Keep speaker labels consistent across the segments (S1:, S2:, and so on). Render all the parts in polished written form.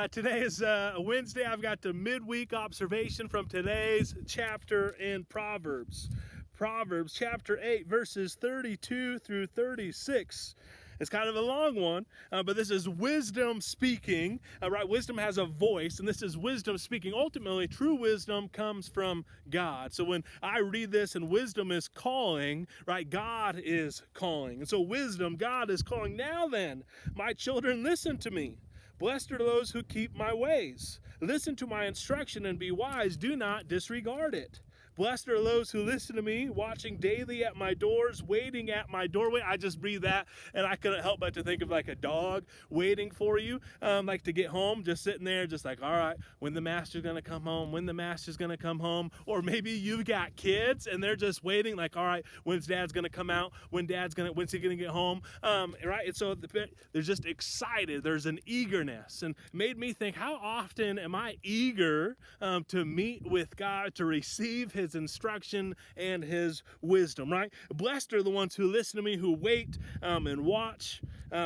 S1: Today is Wednesday. I've got the midweek observation from today's chapter in Proverbs. Proverbs chapter 8, verses 32 through 36. It's kind of a long one, but this is wisdom speaking, right? Wisdom has a voice, and this is wisdom speaking. Ultimately, true wisdom comes from God. So when I read this and wisdom is calling, right, God is calling. And so wisdom, God is calling. Now then, my children, listen to me. Blessed are those who keep my ways. Listen to my instruction and be wise. Do not disregard it. Blessed are those who listen to me, watching daily at my doors, waiting at my doorway. I just breathe that, and I couldn't help but to think of like a dog waiting for you, like to get home, just sitting there, just like, all right, when the master's going to come home, when the master's going to come home. Or maybe you've got kids, and they're just waiting, like, all right, when's dad's going to come out, when's he going to get home, right? And so they're just excited. There's an eagerness, and it made me think, how often am I eager to meet with God, to receive his instruction and his wisdom, right? Blessed are the ones who listen to me, who wait and watch.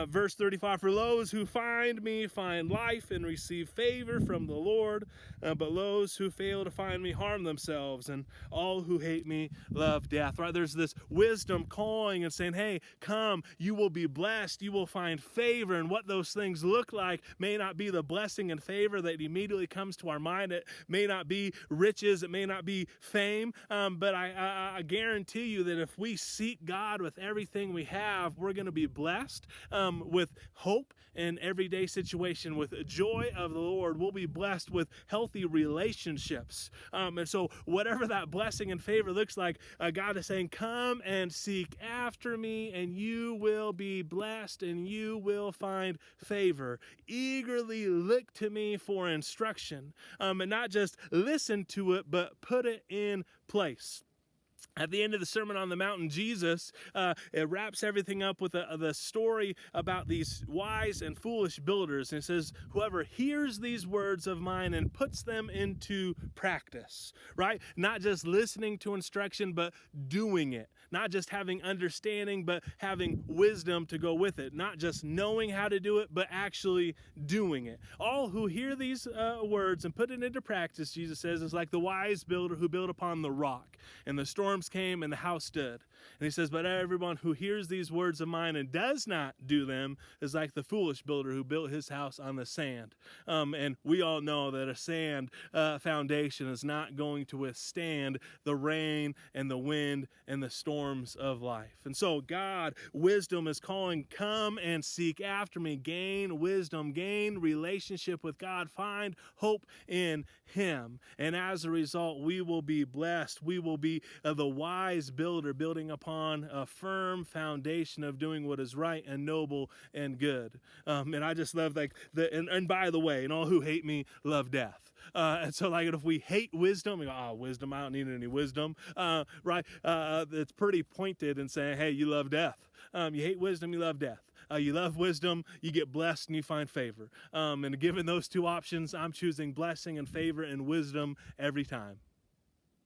S1: Verse 35, for those who find me find life and receive favor from the Lord, but those who fail to find me harm themselves, and all who hate me love death, right? There's this wisdom calling and saying, hey, come, you will be blessed, you will find favor, and what those things look like may not be the blessing and favor that immediately comes to our mind. It may not be riches, it may not be fame, but I guarantee you that if we seek God with everything we have, we're going to be blessed with hope in everyday situation, with joy of the Lord. We'll be blessed with healthy relationships. And so whatever that blessing and favor looks like, God is saying, come and seek after me, and you will be blessed, and you will find favor. Eagerly look to me for instruction, and not just listen to it, but put it in place. At the end of the Sermon on the Mountain, Jesus it wraps everything up with the story about these wise and foolish builders. And it says, whoever hears these words of mine and puts them into practice, right? Not just listening to instruction, but doing it. Not just having understanding, but having wisdom to go with it. Not just knowing how to do it, but actually doing it. All who hear these words and put it into practice, Jesus says, is like the wise builder who built upon the rock. And the storms came and the house stood. And he says, but everyone who hears these words of mine and does not do them is like the foolish builder who built his house on the sand. And we all know that a sand foundation is not going to withstand the rain and the wind and the storms of life. And so God, wisdom is calling, come and seek after me, gain wisdom, gain relationship with God, find hope in him. And as a result, we will be blessed. We will be the wise builder, building upon a firm foundation of doing what is right and noble and good. And I just love and by the way, and all who hate me love death. And so like if we hate wisdom, we go, wisdom, I don't need any wisdom, right? It's pretty pointed in saying, hey, you love death. You hate wisdom, you love death. You love wisdom, you get blessed and you find favor. And given those two options, I'm choosing blessing and favor and wisdom every time.